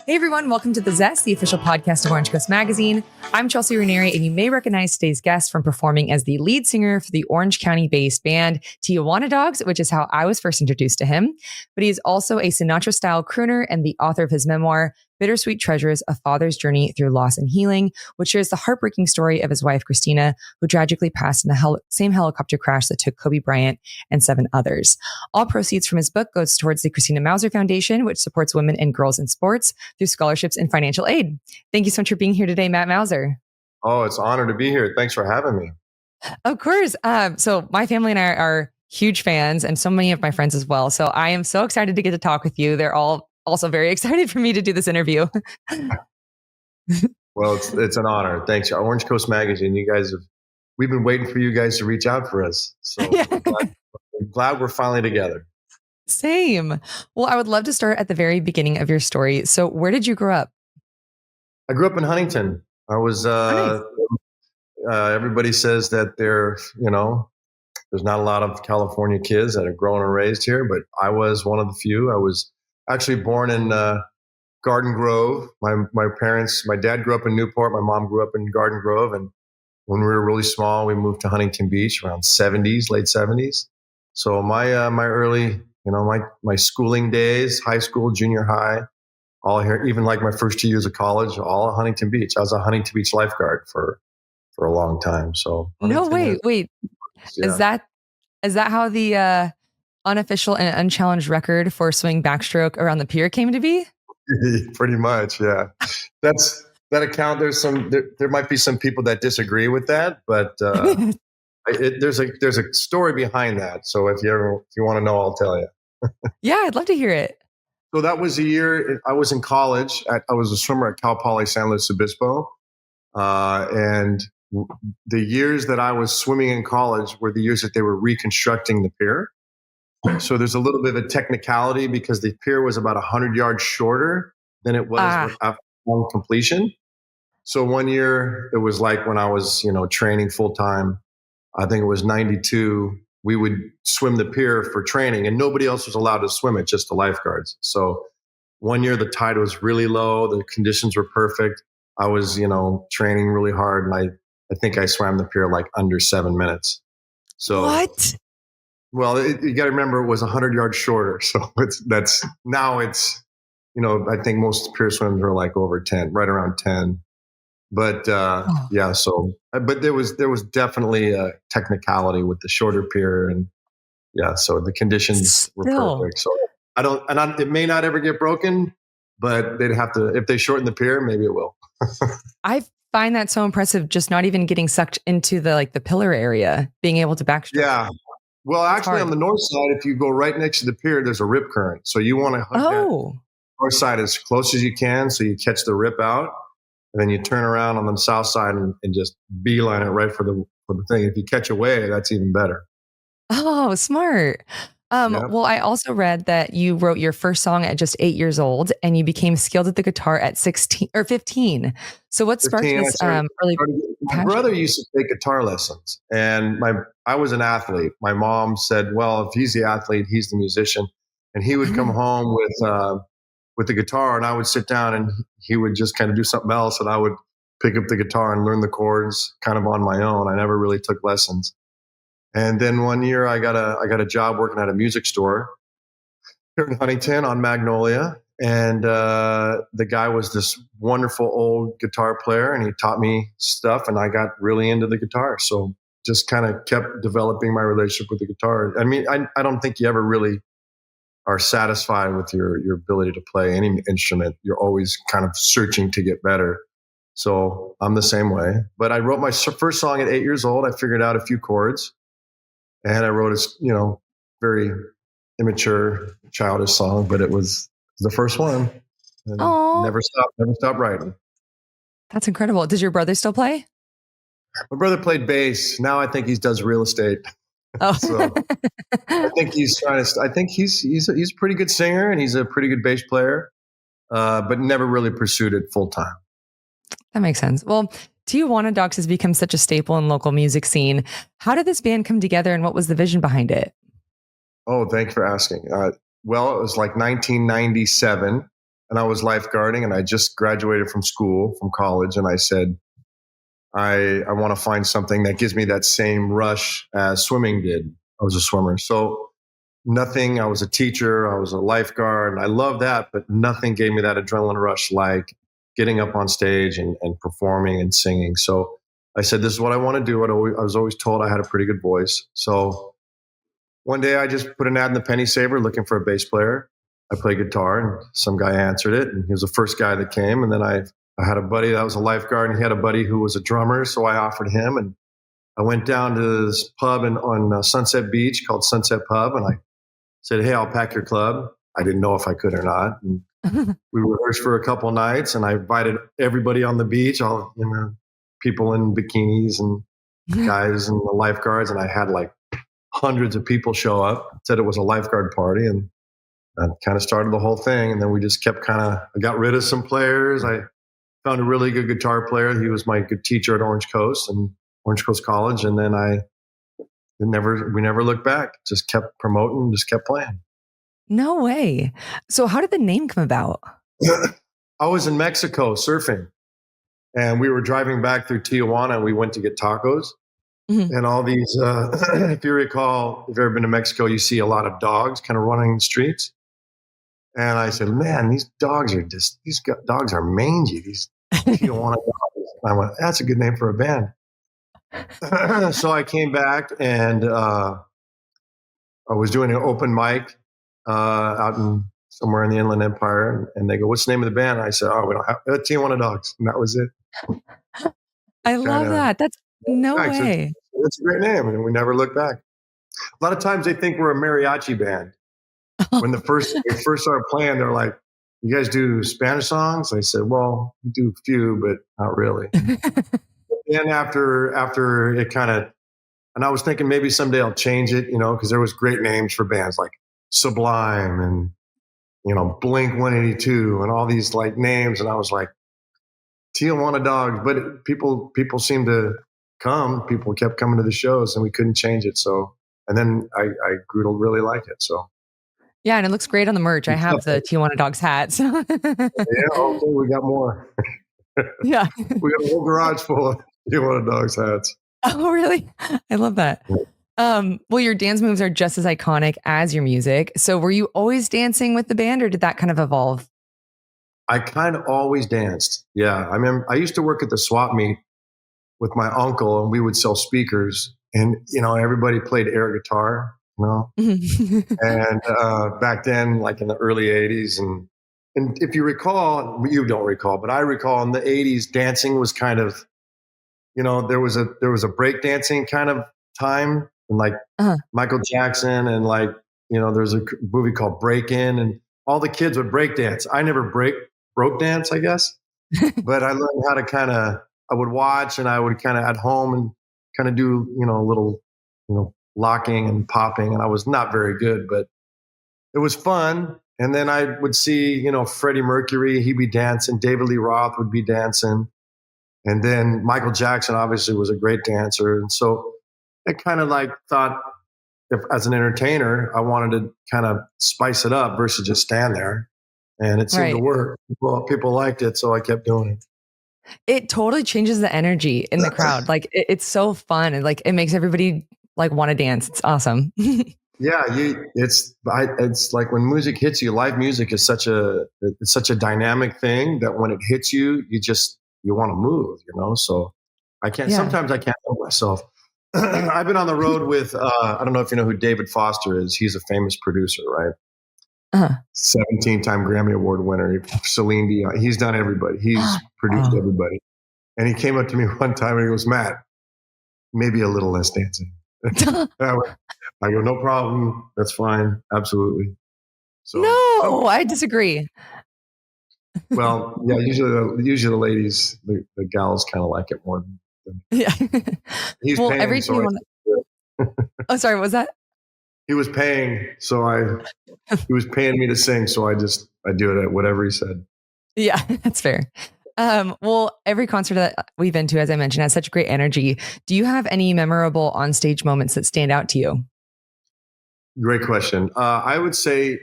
Hey everyone, welcome to The Zest, the official podcast of Orange Coast Magazine. I'm Chelsea Ranieri, and you may recognize today's guest from performing as the lead singer for the Orange County-based band Tijuana Dogs, which is how I was first introduced to him. But he is also a Sinatra-style crooner and the author of his memoir, Bittersweet Treasures, A Father's Journey Through Loss and Healing, which shares the heartbreaking story of his wife, Christina, who tragically passed in the same helicopter crash that took Kobe Bryant and 7 others. All proceeds from his book goes towards the Christina Mauser Foundation, which supports women and girls in sports through scholarships and financial aid. Thank you so much for being here today, Matt Mauser. Oh, it's an honor to be here. Thanks for having me. Of course. So my family and I are huge fans, and so many of my friends as well. So I am so excited to get to talk with you. They're all also very excited for me to do this interview. Well, it's an honor. Thanks. Orange Coast Magazine, we've been waiting for you guys to reach out for us. So yeah. I'm glad we're finally together. Same. Well, I would love to start at the very beginning of your story. So where did you grow up? I grew up in Huntington. I was, nice. Everybody says that there's not a lot of California kids that are grown and raised here, but I was one of the few. I was actually born in Garden Grove. My dad grew up in Newport. My mom grew up in Garden Grove. And when we were really small, we moved to Huntington Beach around late 70s. So my early, my schooling days, high school, junior high, all here, even like my first 2 years of college, all at Huntington Beach. I was a Huntington Beach lifeguard for a long time. So no, wait. Yeah. Is that how the unofficial and unchallenged record for swimming backstroke around the pier came to be? Pretty much, yeah. That account. There might be some people that disagree with that, but there's a story behind that. So if you want to know, I'll tell you. Yeah, I'd love to hear it. So that was a year I was in college. I was a swimmer at Cal Poly San Luis Obispo, and the years that I was swimming in college were the years that they were reconstructing the pier. So there's a little bit of a technicality because the pier was about 100 yards shorter than it was after completion. So one year, it was like when I was, training full time, I think it was 92, we would swim the pier for training and nobody else was allowed to swim it, just the lifeguards. So one year the tide was really low. The conditions were perfect. I was, training really hard. And I think I swam the pier like under 7 minutes. So what? Well, you got to remember it was 100 yards shorter. So I think most pier swims are like over 10, right around 10. But but there was definitely a technicality with the shorter pier, and so the conditions were perfect. So it may not ever get broken, but they'd have to, if they shorten the pier, maybe it will. I find that so impressive, just not even getting sucked into the pillar area, being able to backstroke. Yeah. Well, actually, on the north side, if you go right next to the pier, there's a rip current. So you want to hug that north side as close as you can so you catch the rip out. And then you turn around on the south side and just beeline it right for the thing. If you catch a wave, that's even better. Oh, smart. Well, I also read that you wrote your first song at just 8 years old and you became skilled at the guitar at 16 or 15. So what sparked this early My brother used to take guitar lessons, and I was an athlete. My mom said, well, if he's the athlete, he's the musician. And he would come home with the guitar, and I would sit down and he would just kind of do something else, and I would pick up the guitar and learn the chords kind of on my own. I never really took lessons. And then one year I got a job working at a music store here in Huntington on Magnolia. And the guy was this wonderful old guitar player, and he taught me stuff, and I got really into the guitar. So just kind of kept developing my relationship with the guitar. I mean, I don't think you ever really are satisfied with your ability to play any instrument. You're always kind of searching to get better. So I'm the same way. But I wrote my first song at 8 years old. I figured out a few chords, and I wrote a very immature, childish song, but it was the first one. And never stopped writing. That's incredible. Does your brother still play? My brother played bass. Now I think he does real estate. Oh, so I think he's a pretty good singer, and he's a pretty good bass player, but never really pursued it full time. That makes sense. Well, Tijuana Dogs has become such a staple in local music scene. How did this band come together, and what was the vision behind it? Oh, thanks for asking. Well, it was like 1997. and I was lifeguarding, and I just graduated from college, and I said, I want to find something that gives me that same rush as swimming did. I was a swimmer. So nothing, I was a teacher, I was a lifeguard, and I love that, but nothing gave me that adrenaline rush like getting up on stage and performing and singing. So I said, this is what I want to do. I was always told I had a pretty good voice. So one day I just put an ad in the Penny Saver looking for a bass player. I played guitar and some guy answered it, and he was the first guy that came. And then I had a buddy that was a lifeguard, and he had a buddy who was a drummer. So I offered him, and I went down to this pub on Sunset Beach called Sunset Pub, and I said, hey, I'll pack your club. I didn't know if I could or not. And we rehearsed for a couple nights, and I invited everybody on the beach, all people in bikinis and guys and the lifeguards, and I had like hundreds of people show up. Said it was a lifeguard party, and that kind of started the whole thing. And then we just kept I got rid of some players. I found a really good guitar player. He was my good teacher at Orange Coast College, and then we never looked back. Just kept promoting, just kept playing. No way. So how did the name come about? I was in Mexico surfing, and we were driving back through Tijuana, and we went to get tacos. Mm-hmm. And all these, if you recall, if you've ever been to Mexico, you see a lot of dogs kind of running the streets. And I said, man, these dogs are mangy. These Tijuana dogs. And I went, that's a good name for a band. So I came back, and I was doing an open mic out somewhere in the Inland Empire, and they go, what's the name of the band? And I said, we don't have Tijuana Dogs. And that was it. I love that. That's no way. It's a great name, and we never looked back. A lot of times they think we're a mariachi band. When they first started playing, they're like, you guys do Spanish songs? I said, well, we do a few, but not really. And after it kind of, and I was thinking maybe someday I'll change it, because there was great names for bands like Sublime and, Blink 182 and all these like names. And I was like, Tijuana Dogs. But people seemed to come. People kept coming to the shows, and we couldn't change it. So, and then I grew to really like it. So. Yeah, and it looks great on the merch. I have the Tijuana Dogs hats. Yeah, okay, we got more. Yeah. We got a whole garage full of Tijuana Dogs hats. Oh, really? I love that. Well, your dance moves are just as iconic as your music. So were you always dancing with the band, or did that kind of evolve? I kind of always danced. Yeah. I mean, I used to work at the swap meet with my uncle, and we would sell speakers, and, everybody played air guitar, and back then, like in the early 80s. And if you recall, you don't recall, but I recall in the 80s, dancing was kind of, there was a break dancing kind of time, and like Michael Jackson, and like, there's a movie called Break In, and all the kids would break dance. I never broke dance, I guess, but I learned how to I would watch, and I would kind of at home and kind of do, a little, locking and popping. And I was not very good, but it was fun. And then I would see, Freddie Mercury, he'd be dancing. David Lee Roth would be dancing. And then Michael Jackson obviously was a great dancer. And so I kind of like thought, if as an entertainer, I wanted to kind of spice it up versus just stand there. And it seemed to work. People liked it, so I kept doing it. It totally changes the energy in the crowd. Like it's so fun, and like it makes everybody like want to dance. It's awesome. Yeah, it's like when music hits you. Live music is such a dynamic thing that when it hits you, you want to move. So I can't. Yeah. Sometimes I can't help myself. I've been on the road with I don't know if you know who David Foster is. He's a famous producer, right? 17-time Grammy Award winner. Celine Dion. He's done everybody. He's produced everybody. And he came up to me one time and he goes, Matt, maybe a little less dancing. I go, no problem. That's fine. Absolutely. So, I disagree. Well, yeah, usually the ladies, the gals kind of like it more. Yeah. He's paying, every so Oh, sorry. What was that? He was paying, he was paying me to sing. So I do it at whatever he said. Yeah, that's fair. Well, every concert that we've been to, as I mentioned, has such great energy. Do you have any memorable onstage moments that stand out to you? Great question. I would say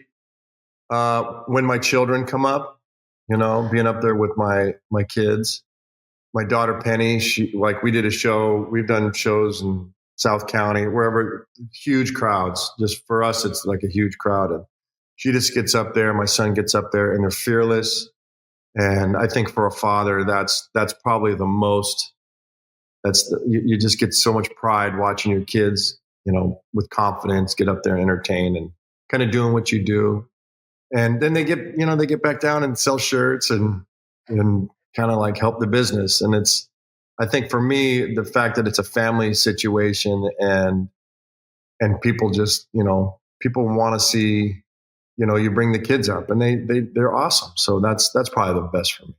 when my children come up, being up there with my kids. My daughter Penny, we did a show. We've done shows in South County, wherever, huge crowds. Just for us, it's like a huge crowd. And she just gets up there. My son gets up there, and they're fearless. And I think for a father, that's probably the most. You just get so much pride watching your kids, with confidence, get up there and entertain and kind of doing what you do. And then they get back down and sell shirts and kind of like help the business. And I think for me, the fact that it's a family situation and people just, people want to see, you bring the kids up and they're awesome. So that's probably the best for me.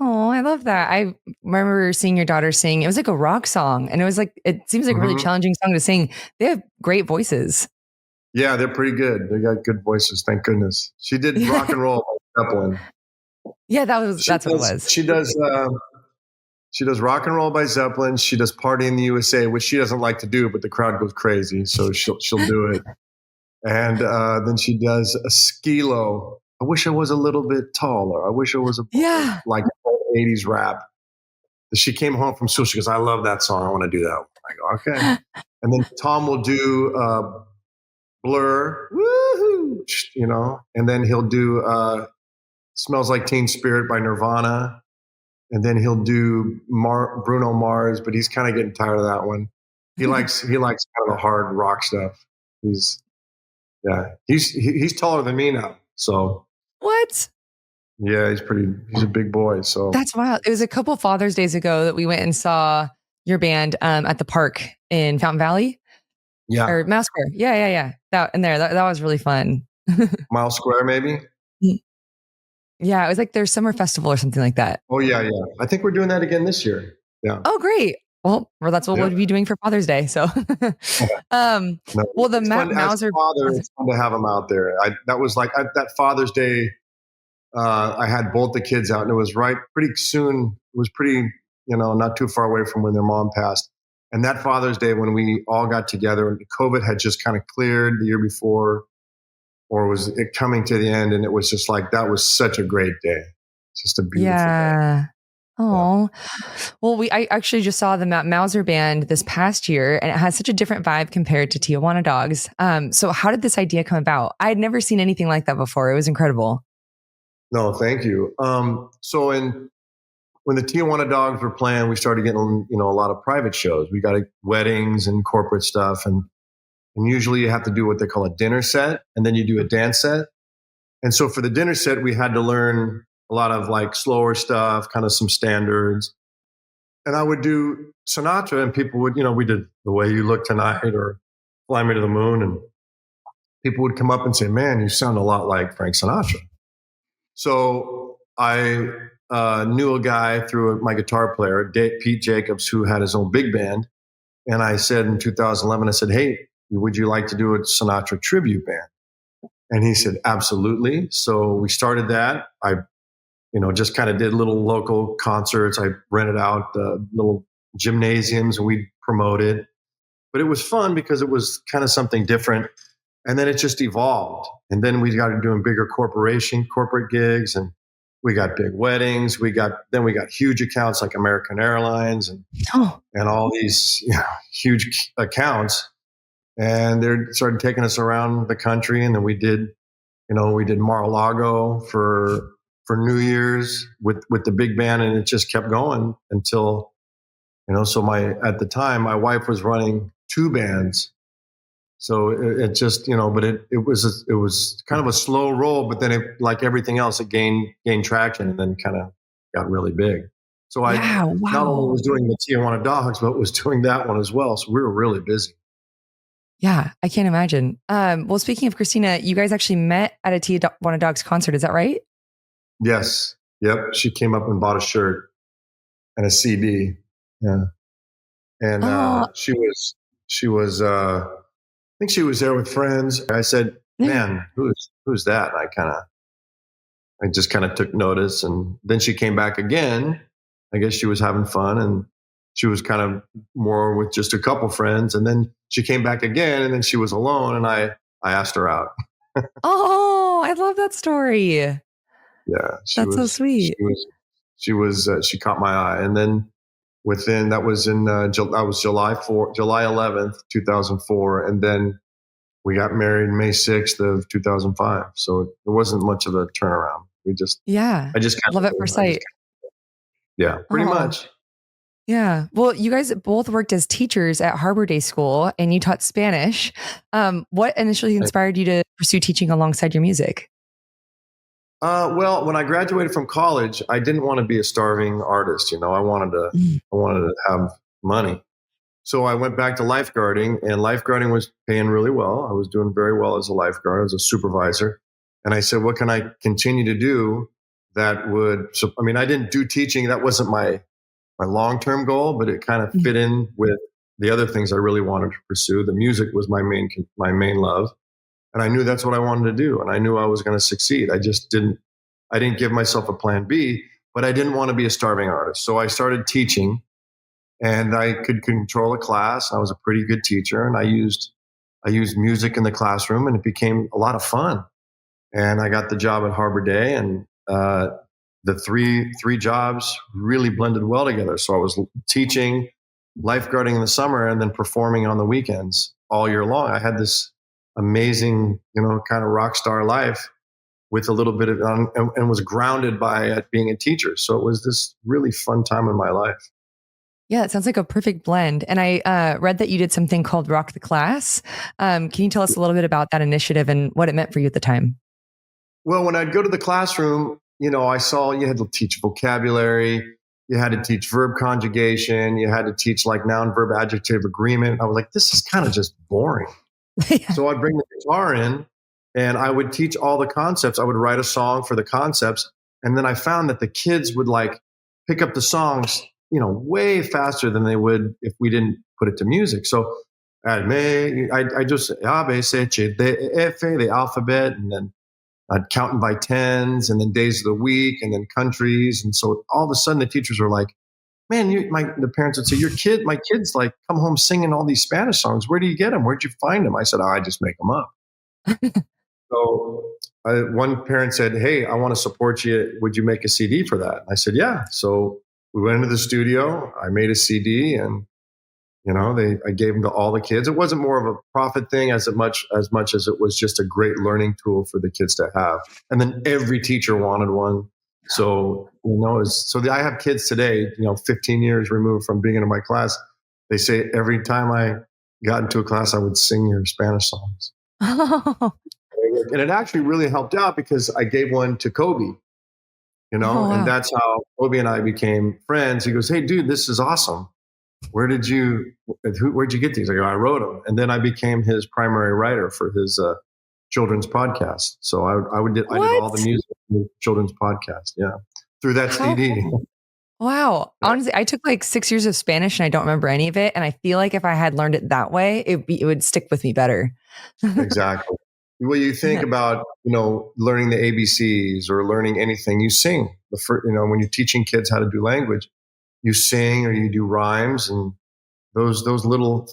Oh, I love that. I remember seeing your daughter sing. It was like a rock song, and it seems like a really challenging song to sing. They have great voices. Yeah, they're pretty good. They got good voices. Thank goodness. She did rock and roll by Zeppelin. Yeah, that's what it was. She does rock and roll by Zeppelin. She does Party in the USA, which she doesn't like to do, but the crowd goes crazy, so she'll do it. And then she does a Skilo. I wish I was a little bit taller. I wish I was like 80s rap. She came home from school. She goes, I love that song. I want to do that. I go, okay. And then Tom will do Blur, woohoo, and then he'll do Smells Like Teen Spirit by Nirvana. And then he'll do Bruno Mars, but he's kind of getting tired of that one. He likes kind of the hard rock stuff. He's taller than me now. So what? Yeah, he's a big boy. So that's wild. It was a couple Father's Days ago that we went and saw your band at the park in Fountain Valley. Yeah. Or Mile Square. Yeah. That was really fun. Mile Square, maybe? Yeah, it was like their summer festival or something like that. Oh, yeah. I think we're doing that again this year. Yeah. Oh, great. Well, that's what we'll be doing for Father's Day. So, well, the Matt Mauser father, it's fun to have him out there. That was like that Father's Day. I had both the kids out, and it was pretty soon. It was pretty, not too far away from when their mom passed. And that Father's Day, when we all got together, and COVID had just kind of cleared the year before, or was it coming to the end, and it was just like that was such a great day. It's just a beautiful day. Oh, well, I actually just saw the Matt Mauser band this past year, and it has such a different vibe compared to Tijuana Dogs. So how did this idea come about? I had never seen anything like that before. It was incredible. No, thank you. So when the Tijuana Dogs were playing, we started getting, a lot of private shows. We got weddings and corporate stuff. And usually you have to do what they call a dinner set, and then you do a dance set. And so for the dinner set, we had to learn a lot of like slower stuff, kind of some standards. And I would do Sinatra, and people would, we did The Way You Look Tonight or Fly Me to the Moon. And people would come up and say, man, you sound a lot like Frank Sinatra. So I knew a guy through my guitar player, Pete Jacobs, who had his own big band. And I said in 2011, I said, hey, would you like to do a Sinatra tribute band? And he said, absolutely. So we started that. I, just kind of did little local concerts. I rented out little gymnasiums and we promoted. But it was fun because it was kind of something different. And then it just evolved. And then we got doing bigger corporate gigs, and we got big weddings. We got huge accounts like American Airlines and all these huge accounts. And they started taking us around the country. And then we did Mar-a-Lago for New Year's with the big band, and it just kept going until, so at the time my wife was running two bands. So it just, but it was kind of a slow roll, but then it, like everything else, it gained traction and then kind of got really big. So I not only was doing the Tijuana Dogs, but was doing that one as well. So we were really busy. Yeah, I can't imagine. Well, speaking of Christina, you guys actually met at a Tijuana Dogs concert. Is that right? Yes. Yep. She came up and bought a shirt and a CD. Yeah. And she was I think she was there with friends. I said, man, who's that? And I just kind of took notice. And then she came back again. I guess she was having fun, and she was kind of more with just a couple friends. And then she came back again, and then she was alone, and I asked her out. Oh, I love that story. Yeah, That's so sweet. she caught my eye, and then within that was in that was July 11th, 2004, and then we got married May 6th of 2005. So it wasn't much of a turnaround. Yeah. I just kind Love of at first sight. yeah, pretty Oh, much. yeah. Well, you guys both worked as teachers at Harbor Day School and you taught Spanish. What initially inspired you to pursue teaching alongside your music? Well, when I graduated from college, I didn't want to be a starving artist. Mm. I wanted to have money. So I went back to lifeguarding, and lifeguarding was paying really well. I was doing very well as a lifeguard, as a supervisor. And I said, what can I continue to do that would, so, I mean, I didn't do teaching. That wasn't my long-term goal, but it kind of Mm. fit in with the other things I really wanted to pursue. The music was my main love. And I knew that's what I wanted to do. And I knew I was going to succeed. I didn't give myself a plan B, but I didn't want to be a starving artist. So I started teaching, and I could control a class. I was a pretty good teacher, and I used music in the classroom, and it became a lot of fun. And I got the job at Harbor Day, and the three jobs really blended well together. So I was teaching, lifeguarding in the summer, and then performing on the weekends all year long. I had this amazing, kind of rock star life with a little bit of, and was grounded by being a teacher. So it was this really fun time in my life. Yeah, it sounds like a perfect blend. And I read that you did something called Rock the Class. Can you tell us a little bit about that initiative and what it meant for you at the time? Well, when I'd go to the classroom, I saw you had to teach vocabulary, you had to teach verb conjugation, you had to teach like noun, verb, adjective, agreement. I was like, this is kind of just boring. Yeah. So I'd bring the guitar in, and I would teach all the concepts. I would write a song for the concepts. And then I found that the kids would like pick up the songs, way faster than they would if we didn't put it to music. So I just, A, B, C, D, E, F, the alphabet, and then I'd count by tens, and then days of the week, and then countries. And so all of a sudden the teachers were like, man, the parents would say, my kids like come home singing all these Spanish songs. Where do you get them? Where'd you find them? I said, I just make them up. So one parent said, hey, I want to support you. Would you make a CD for that? I said, yeah. So we went into the studio. I made a CD, and I gave them to all the kids. It wasn't more of a profit thing as much as it was just a great learning tool for the kids to have. And then every teacher wanted one. So, I have kids today, 15 years removed from being in my class. They say every time I got into a class, I would sing your Spanish songs. Oh, And it actually really helped out because I gave one to Kobe, oh and wow. that's how Kobe and I became friends. He goes, hey, dude, this is awesome. Where'd you get these? I go, I wrote them. And then I became his primary writer for his children's podcast. So I did all the What? music for the children's podcast. Yeah. Through that How CD. cool. Wow. Yeah, Honestly, I took like 6 years of Spanish and I don't remember any of it. And I feel like if I had learned it that way, it would stick with me better. exactly. Well, you think Yeah. about, learning the ABCs or learning anything, you sing when you're teaching kids how to do language, you sing or you do rhymes, and those little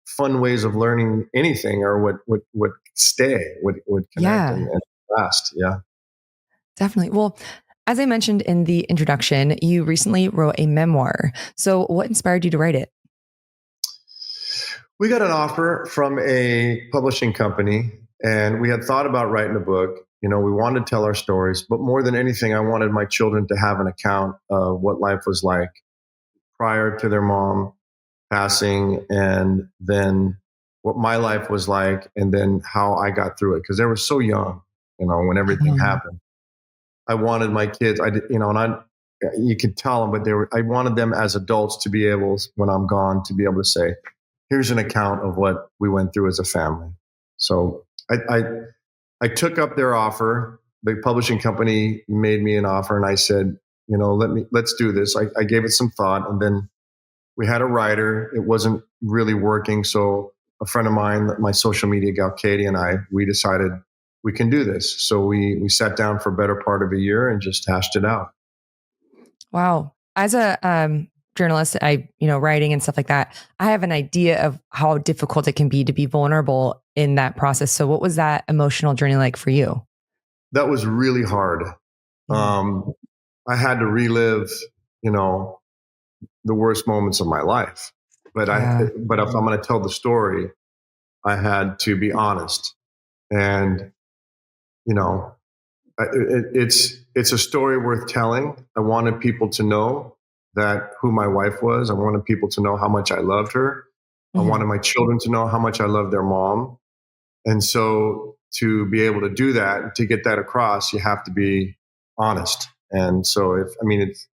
fun ways of learning anything are what stay, what connect Yeah, and last. Yeah, definitely. Well, as I mentioned in the introduction, you recently wrote a memoir. So what inspired you to write it? we got an offer from a publishing company, and we had thought about writing a book. We wanted to tell our stories, but more than anything, I wanted my children to have an account of what life was like prior to their mom passing, and then what my life was like, and then how I got through it, because they were so young, when everything Um, happened. I wanted my kids, I did, and you could tell them, but I wanted them as adults to be able, when I'm gone, to be able to say, here's an account of what we went through as a family. So I took up their offer. The publishing company made me an offer, and I said, let's do this. I gave it some thought, and then we had a writer. It wasn't really working. So a friend of mine, my social media gal, Katie, and we decided we can do this. So we sat down for a better part of a year and just hashed it out. wow. As a journalist, writing and stuff like that, I have an idea of how difficult it can be to be vulnerable in that process. So what was that emotional journey like for you? that was really hard. I had to relive, you know, the worst moments of my life. But Yeah. but if I'm going to tell the story, I had to be honest. And, you know, it's a story worth telling. I wanted people to know that who my wife was. I wanted people to know how much I loved her. I Mhm. wanted my children to know how much I loved their mom. And so to be able to do that, to get that across, you have to be honest. And so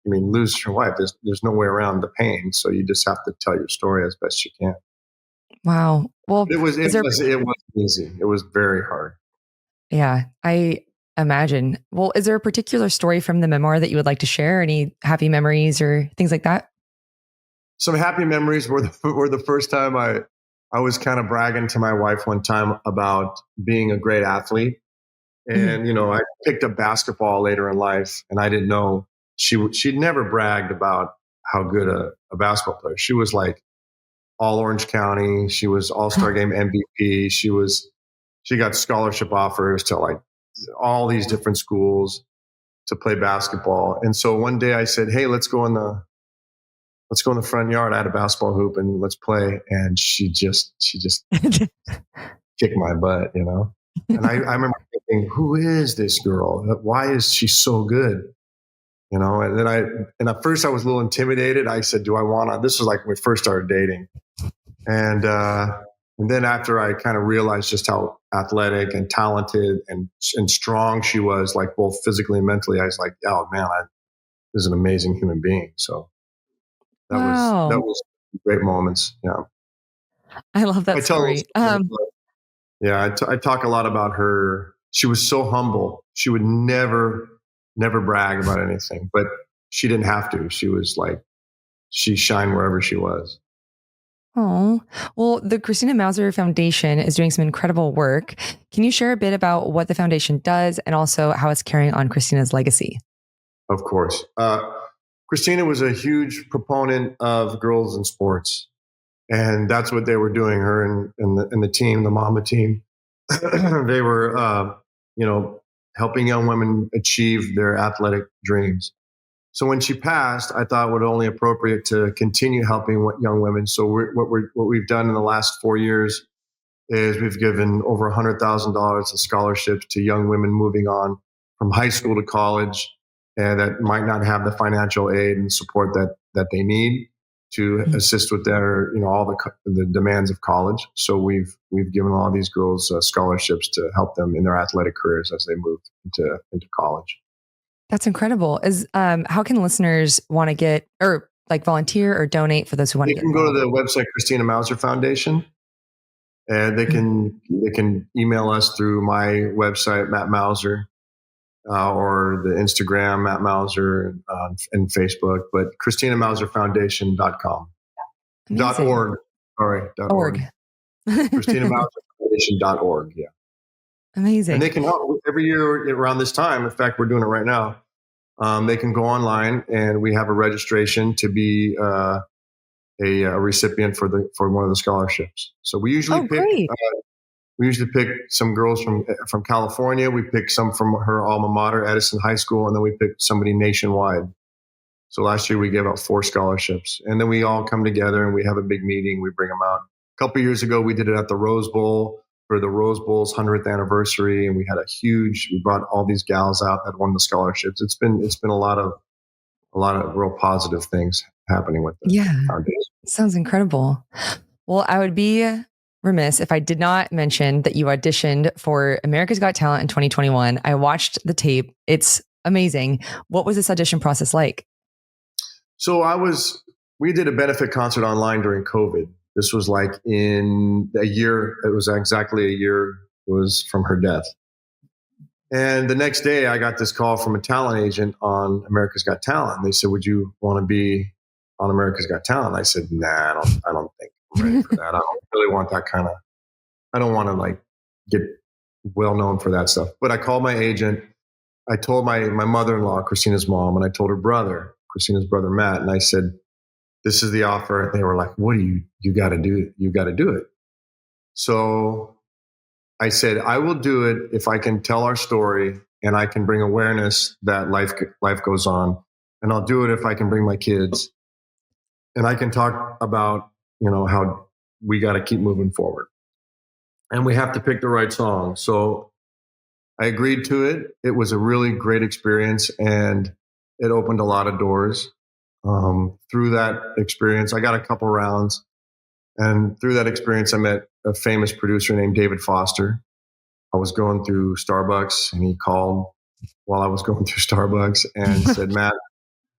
lose your wife, there's no way around the pain. So you just have to tell your story as best you can. Wow. Well, is there, It was easy. It was very hard. yeah, I imagine. Well, is there a particular story from the memoir that you would like to share? Any happy memories or things like that? Some happy memories were the first time I was kind of bragging to my wife one time about being a great athlete. Mhm. And, I picked up basketball later in life, and I didn't know she'd never bragged about how good a basketball player. She was like all Orange County. She was All-Star game MVP. She got scholarship offers to like all these different schools to play basketball. And so one day I said, "Hey, let's go in the front yard. I had a basketball hoop and let's play." And she just kicked my butt. And I remember thinking, who is this girl? Why is she so good? And at first I was a little intimidated. I said, do I want to, this was like when we first started dating. And then after I kind of realized just how athletic and talented and strong she was, like both physically and mentally, I was like, oh man, this is an amazing human being. So that Wow. was great moments. Yeah. I love I that tell those story. stories, yeah, I talk a lot about her. She was so humble. She would never brag about anything, but she didn't have to. She was like, she shined wherever she was. Oh, well, the Christina Mauser Foundation is doing some incredible work. Can you share a bit about what the foundation does and also how it's carrying on Christina's legacy? Of course. Christina was a huge proponent of girls in sports, and that's what they were doing. Her and the team, the Mama team, they were, helping young women achieve their athletic dreams. So when she passed, I thought it would only appropriate to continue helping young women. So what we've done in the last 4 years is we've given over $100,000 of scholarships to young women moving on from high school to college, and that might not have the financial aid and support that they need to assist with their, all the demands of college. So we've given all these girls scholarships to help them in their athletic careers as they move into college. That's incredible. Is how can listeners want to get or like volunteer or donate for those who want to They get can go to involved? the website Christina Mauser Foundation, and they can email us through my website Matt Mauser, or the Instagram Matt Mauser, and Facebook, but ChristinaMauserFoundation.com. Amazing. .org. Sorry, .org. Org. ChristinaMauserFoundation.org. Yeah. And they Amazing. can help every year around this time. In fact, we're doing it right now. They can go online, and we have a registration to be a recipient for one of the scholarships. So Oh, great. we usually pick some girls from California. We pick some from her alma mater, Edison High School, and then we pick somebody nationwide. So last year we gave out 4 scholarships, and then we all come together and we have a big meeting. We bring them out. A couple of years ago, we did it at the Rose Bowl for the Rose Bowl's 100th anniversary, and we brought all these gals out that won the scholarships. It's been a lot of real positive things happening with the Yeah. foundation. Sounds incredible. Well, I would be remiss if I did not mention that you auditioned for America's Got Talent in 2021. I watched the tape. It's amazing. What was this audition process like? So we did a benefit concert online during COVID. This was like in a year. It was exactly a year. It was from her death. And the next day I got this call from a talent agent on America's Got Talent. They said, would you want to be on America's Got Talent? I said, nah, I don't think I'm ready for that. I don't really want that kind of, I don't want to like get well known for that stuff. But I called my agent. I told my mother-in-law, Christina's mom, and I told her brother, Christina's brother, Matt, and I said, this is the offer. They were like, what do you got to do? You got to do it. So I said, I will do it if I can tell our story and I can bring awareness that life goes on. And I'll do it if I can bring my kids, and I can talk about, how we got to keep moving forward, and we have to pick the right song. So I agreed to it. It was a really great experience, and it opened a lot of doors. Through that experience, I got a couple rounds, and through that experience, I met a famous producer named David Foster. I was going through Starbucks, and he called while I was going through Starbucks and said, "Matt,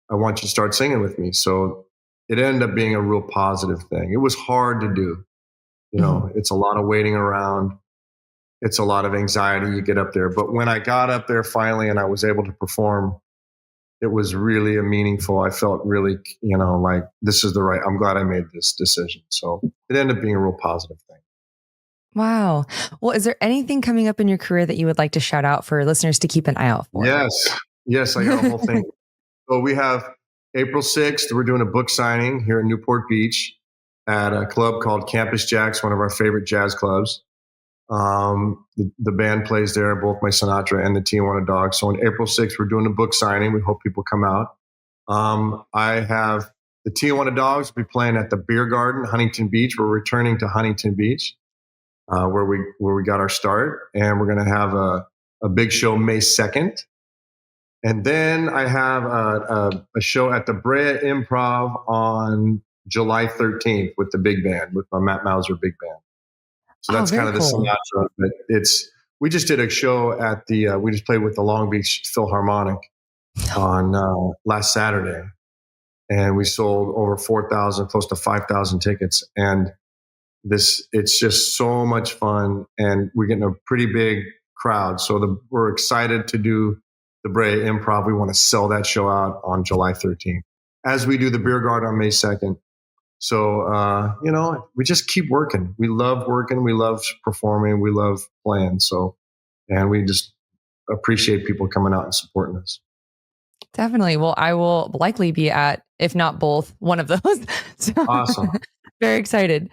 I want you to start singing with me." So it ended up being a real positive thing. It was hard to do. It's a lot of waiting around. It's a lot of anxiety. You get up there. But when I got up there finally and I was able to perform, it was really meaningful. I felt really, like this is I'm glad I made this decision. So it ended up being a real positive thing. Wow. Well, is there anything coming up in your career that you would like to shout out for listeners to keep an eye out for? Yes, I got a whole thing. So we have April 6th, we're doing a book signing here in Newport Beach at a club called Campus Jacks, one of our favorite jazz clubs. The band plays there, both my Sinatra and the Tijuana Dogs. So on April 6th, we're doing a book signing. We hope people come out. I have the Tijuana Dogs will be playing at the Beer Garden, Huntington Beach. We're returning to Huntington Beach, where we got our start, and we're going to have a big show May 2nd. And then I have a show at the Brea Improv on July 13th with the big band, with my Matt Mauser big band. So that's kind of the Sinatra. But we just did a show at we just played with the Long Beach Philharmonic on last Saturday, and we sold over 4,000, close to 5,000 tickets. And it's just so much fun, and we're getting a pretty big crowd. So we're excited to do the Brea Improv. We want to sell that show out on July 13th, as we do the Beer Garden on May 2nd. So, we just keep working. We love working. We love performing. We love playing. So, and we just appreciate people coming out and supporting us. Definitely. Well, I will likely be at, if not both, one of those. So, awesome. Very excited.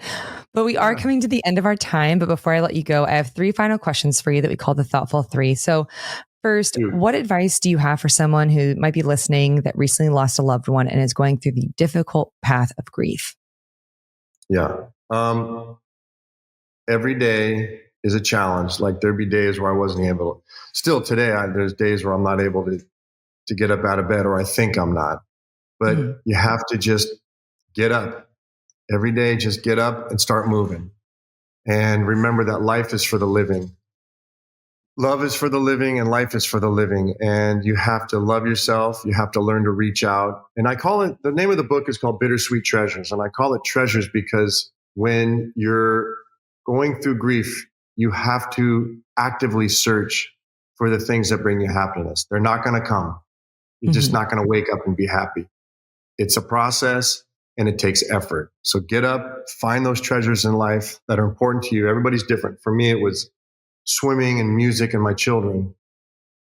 But we are coming to the end of our time. But before I let you go, I have 3 final questions for you that we call the Thoughtful 3. So first, what advice do you have for someone who might be listening that recently lost a loved one and is going through the difficult path of grief? Yeah. Every day is a challenge. Like there'd be days where I wasn't able to. Still today, there's days where I'm not able to get up out of bed, or I think I'm not. But you have to just get up. Every day, just get up and start moving. And remember that life is for the living. Love is for the living, and life is for the living. And you have to love yourself. You have to learn to reach out. And I call it, the name of the book is called Bittersweet Treasures. And I call it treasures because when you're going through grief, you have to actively search for the things that bring you happiness. They're not going to come. You're just not going to wake up and be happy. It's a process, and it takes effort. So get up, find those treasures in life that are important to you. Everybody's different. For me, it was swimming and music and my children.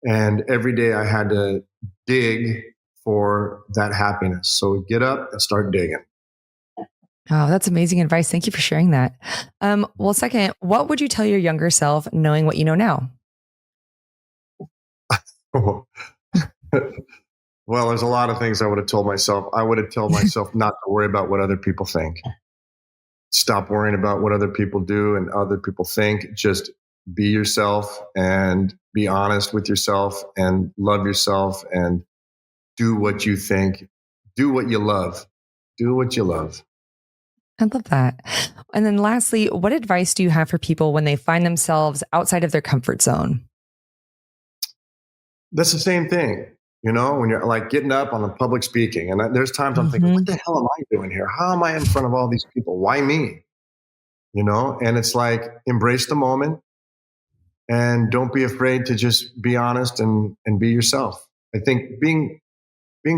And every day I had to dig for that happiness. So get up and start digging. Oh, that's amazing advice. Thank you for sharing that. Well, second, what would you tell your younger self knowing what you know now? Well, there's a lot of things I would have told myself. I would have told myself not to worry about what other people think. Stop worrying about what other people do and other people think. Just be yourself and be honest with yourself and love yourself and do what you think. Do what you love. Do what you love. I love that. And then lastly, what advice do you have for people when they find themselves outside of their comfort zone? That's the same thing. When you're like getting up on the public speaking, and there's times I'm thinking, what the hell am I doing here? How am I in front of all these people? Why me? And it's like, embrace the moment and don't be afraid to just be honest and be yourself. I think being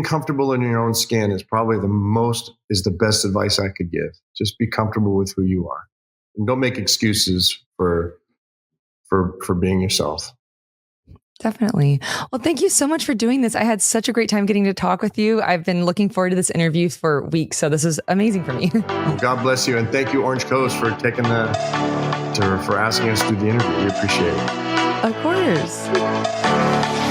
comfortable in your own skin is probably the best advice I could give. Just be comfortable with who you are and don't make excuses for being yourself. Definitely. Well, thank you so much for doing this. I had such a great time getting to talk with you. I've been looking forward to this interview for weeks. So this is amazing for me. Well, God bless you. And thank you, Orange Coast, for for asking us to do the interview. We appreciate it. Of course.